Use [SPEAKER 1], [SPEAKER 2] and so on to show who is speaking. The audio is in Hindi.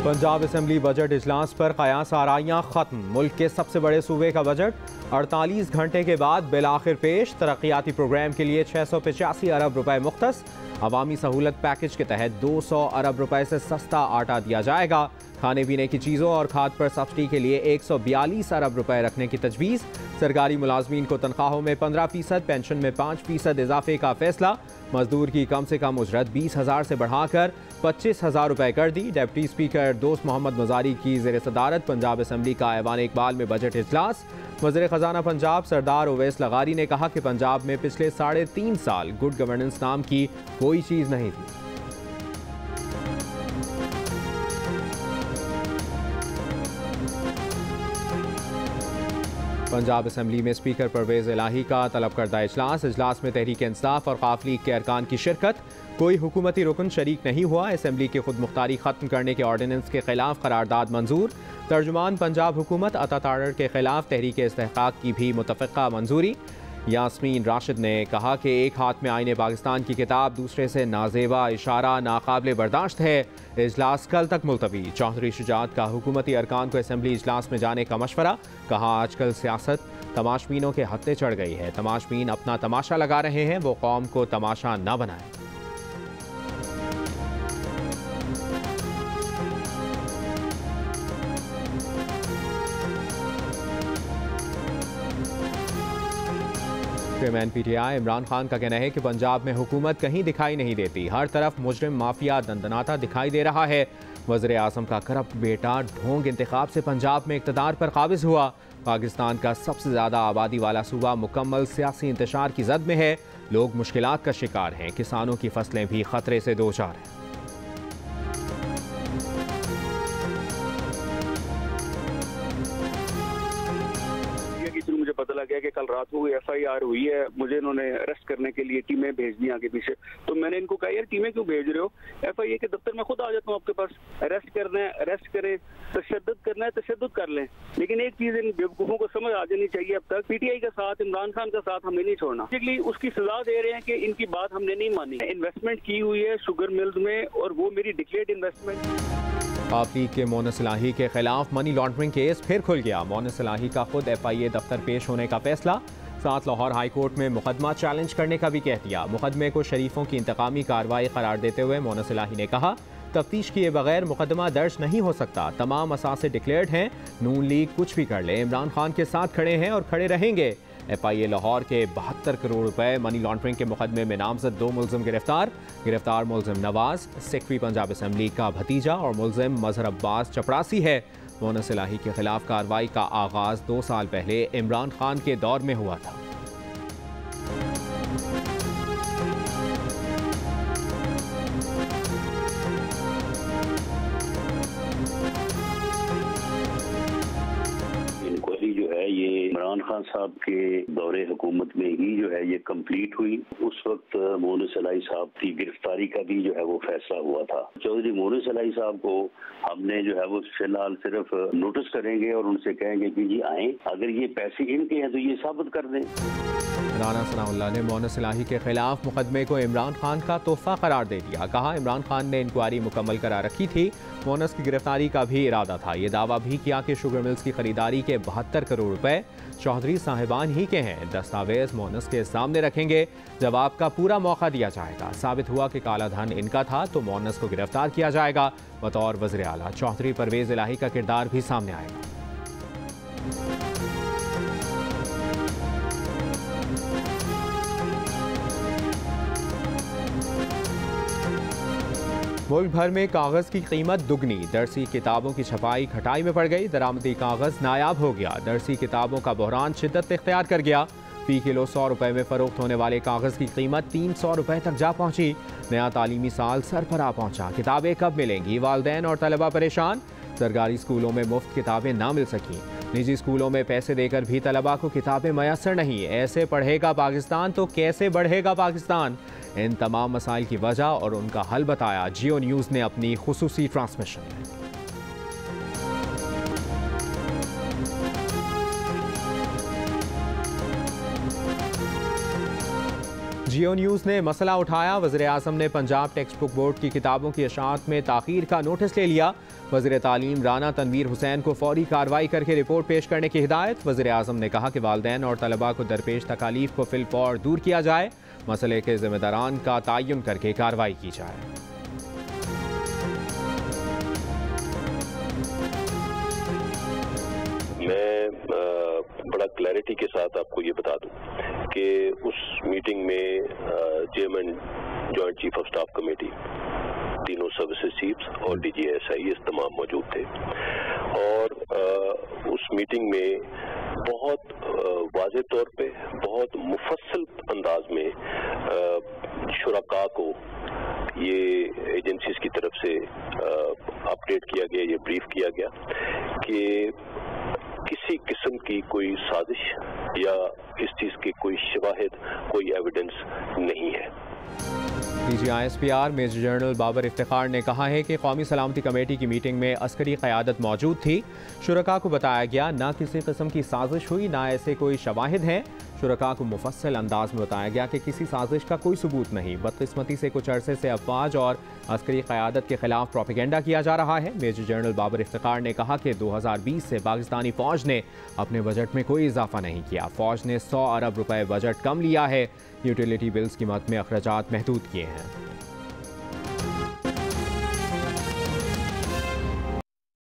[SPEAKER 1] पंजाब असेंबली बजट इजलास पर कयास आराइयाँ खत्म। मुल्क के सबसे बड़े सूबे का बजट 48 घंटे के बाद बिल आखिर पेश। तरक्याती प्रोग्राम के लिए 685 अरब रुपए मुख्तस। अवामी सहूलत पैकेज के तहत 200 अरब रुपए से सस्ता आटा दिया जाएगा। खाने पीने की चीज़ों और खाद पर सब्सिडी के लिए 142 अरब रुपए रखने की तजवीज़। सरकारी मुलाजमीन को तनख्वाहों में 15%, पेंशन में 5% इजाफे का फैसला। मजदूर की कम से कम उजरत 20,000 से बढ़ाकर 25,000 रुपए कर दी। डिप्टी स्पीकर दोस्त मोहम्मद मजारी की ज़ेर सदारत पंजाब असेंबली का ऐवान इकबाल में बजट इजलास। वज़ीर ख़जाना पंजाब सरदार ओवैस लगारी ने कहा कि पंजाब में पिछले 3.5 साल गुड गवर्नेंस नाम की कोई चीज़ नहीं थी। पंजाब असेंबली में स्पीकर परवेज इलाही का तलब करदा इजलास में तहरीक इंसाफ और काफ लीग के अरकान की शिरकत। कोई हुकूमती रुकन शरीक नहीं हुआ। असेंबली की खुद मुख्तारी खत्म करने के ऑर्डिनेंस के खिलाफ करारदाद मंजूर। तर्जुमान पंजाब हुकूमत अता तारड़ के खिलाफ तहरीक इस्तेहकाक की भी मुतफ़िक़ा मंजूरी। यास्मीन राशिद ने कहा कि एक हाथ में आईने पाकिस्तान की किताब, दूसरे से नाजेबा इशारा नाकाबिले बर्दाश्त है। इजलास कल तक मुलतवी। चौधरी शुजात का हुकूमती अरकान को असेंबली इजलास में जाने का मशवरा। कहा आजकल सियासत तमाशबीनों के हत्थे चढ़ गई है। तमाशबीन अपना तमाशा लगा रहे हैं, वो कौम को तमाशा न बनाए। चेयरमैन पीटीआई इमरान खान का कहना है कि पंजाब में हुकूमत कहीं दिखाई नहीं देती। हर तरफ मुजरिम माफिया दंदनाता दिखाई दे रहा है। वज़ीर आज़म का करप्ट बेटा ढोंग इंतखाब से पंजाब में इक़्तिदार पर काबिज हुआ। पाकिस्तान का सबसे ज़्यादा आबादी वाला सूबा मुकम्मल सियासी इंतशार की जद में है। लोग मुश्किलात का शिकार हैं। किसानों की फसलें भी खतरे से दो चार हैं।
[SPEAKER 2] मुझे पता लग गया कि कल रात को FIR हुई है, मुझे इन्होंने अरेस्ट करने के लिए टीमें भेज दी आगे पीछे। तो मैंने इनको कहा यार टीमें क्यों भेज रहे हो, FIA के दफ्तर में खुद आ जाता हूँ आपके पास। अरेस्ट करना है अरेस्ट करें, तशद्दुद करना है तशद्दुद कर लें, लेकिन एक चीज इन बेवकूफों को समझ आ जानी चाहिए, अब तक PTI का साथ, इमरान खान का साथ हमने नहीं छोड़ना। उसकी सजा दे रहे हैं कि इनकी बात हमने नहीं मानी। इन्वेस्टमेंट की हुई है शुगर मिल्स में और वो मेरी डिक्लेयर्ड इन्वेस्टमेंट।
[SPEAKER 1] काफ लीग के मोनस इलाही के खिलाफ मनी लॉन्ड्रिंग केस फिर खुल गया। मोनस इलाही का खुद FIA दफ्तर पेश होने का फैसला। साथ लाहौर हाई कोर्ट में मुकदमा चैलेंज करने का भी कह दिया। मुकदमे को शरीफों की इंतकामी कार्रवाई करार देते हुए मोनस इलाही ने कहा तफ्तीश किए बगैर मुकदमा दर्ज नहीं हो सकता। तमाम असासे डिक्लेयर्ड हैं। नून लीग कुछ भी कर ले, इमरान खान के साथ खड़े हैं और खड़े रहेंगे। FIA लाहौर के 72 करोड़ रुपए मनी लॉन्ड्रिंग के मुकदमे में नामजद 2 मुलजिम गिरफ्तार मुलजिम नवाज सेक्रेटरी पंजाब असेंबली का भतीजा और मुलजिम मजहर अब्बास चपड़ासी है। मोनस इलाही के खिलाफ कार्रवाई का आगाज 2 साल पहले इमरान खान के दौर में हुआ था।
[SPEAKER 3] इमरान खान साहब के दौरे हुकूमत में ही जो है ये कंप्लीट हुई। उस वक्त मोनस इलाही साहब की गिरफ्तारी का भी जो है वो फैसला हुआ था। चौधरी मोनस इलाही साहब को हमने जो है वो फिलहाल सिर्फ नोटिस करेंगे और उनसे कहेंगे कि जी आए, अगर ये पैसे इनके हैं तो ये साबित कर दें।
[SPEAKER 1] राना सनाउल्लाह ने मोनस इलाही के खिलाफ मुकदमे को इमरान खान का तोहफा करार दे दिया। कहा इमरान खान ने इंक्वायरी मुकम्मल करा रखी थी। मोनस की गिरफ्तारी का भी इरादा था। ये दावा भी किया कि शुगर मिल्स की खरीदारी के 72 करोड़ रुपए चौधरी साहिबान ही के हैं। दस्तावेज मोनस के सामने रखेंगे, जवाब का पूरा मौका दिया जाएगा। साबित हुआ कि काला धन इनका था तो मोनस को गिरफ्तार किया जाएगा। बतौर वज़ीर आला चौधरी परवेज इलाही का किरदार भी सामने आएगा। मुल्क भर में कागज़ की कीमत दुगनी। दरसी किताबों की छपाई घटाई में पड़ गई। दरामदी कागज़ नायाब हो गया। दरसी किताबों का बहरान शिद्दत इख्तियार कर गया। फी किलो 100 रुपए में फरोख्त होने वाले कागज़ की कीमत 300 रुपए तक जा पहुंची। नया तालीमी साल सर पर आ पहुंचा। किताबें कब मिलेंगी? वालिदैन और तलबा परेशान। सरकारी स्कूलों में मुफ्त किताबें ना मिल सकीं। निजी स्कूलों में पैसे देकर भी तलबा को किताबें मैसर नहीं। ऐसे पढ़ेगा पाकिस्तान तो कैसे बढ़ेगा पाकिस्तान? इन तमाम मसाइल की वजह और उनका हल बताया जियो न्यूज़ ने अपनी खुसूसी ट्रांसमिशन में। जियो न्यूज़ ने मसला उठाया। वज़ीर-ए-आज़म ने पंजाब टेक्स्ट बुक बोर्ड की किताबों की इशाअत में ताख़ीर का नोटिस ले लिया। वज़ीर तालीम राना तनवीर हुसैन को फौरी कार्रवाई करके रिपोर्ट पेश करने की हिदायत। वज़ीर-ए-आज़म ने कहा कि वालिदैन और तलबा को दरपेश तकालीफ को फिलफौर दूर किया जाए। मसले के ज़िम्मेदारान का तयन करके कार्रवाई की जाए।
[SPEAKER 4] मैं बड़ा क्लैरिटी के साथ आपको ये बता दूं कि उस मीटिंग में chairman joint chief of staff committee, तीनों सर्विसेज चीफ्स और DGSIs तमाम मौजूद थे और उस मीटिंग में बहुत वाज़ेह तौर पे बहुत मुफस्सल अंदाज में शुरका को ये एजेंसीज की तरफ से अपडेट किया गया, ये ब्रीफ किया गया कि किसी किस्म की कोई साजिश या इस चीज के कोई शवाहिद, कोई एविडेंस नहीं है।
[SPEAKER 1] DGISPR major general Babar Iftikhar ने कहा है कि कौमी सलामती कमेटी की मीटिंग में अस्करी क़यादत मौजूद थी। शुरका को बताया गया ना किसी किस्म की साजिश हुई, ना ऐसे कोई शवाहिद हैं। शुरका को मुफस्सल अंदाज में बताया गया कि किसी साजिश का कोई सबूत नहीं। बदकिस्मती से कुछ अरसे से अफवाज और अस्करी क़यादत के खिलाफ प्रोपेगेंडा किया जा रहा है। मेजर जनरल बाबर इफ्तिखार ने कहा कि 2020 से पाकिस्तानी फ़ौज ने अपने बजट में कोई इजाफा नहीं किया। फ़ौज ने 100 अरब रुपए बजट कम लिया है। यूटिलिटी बिल्स की मद में अखराजात महदूद किए हैं।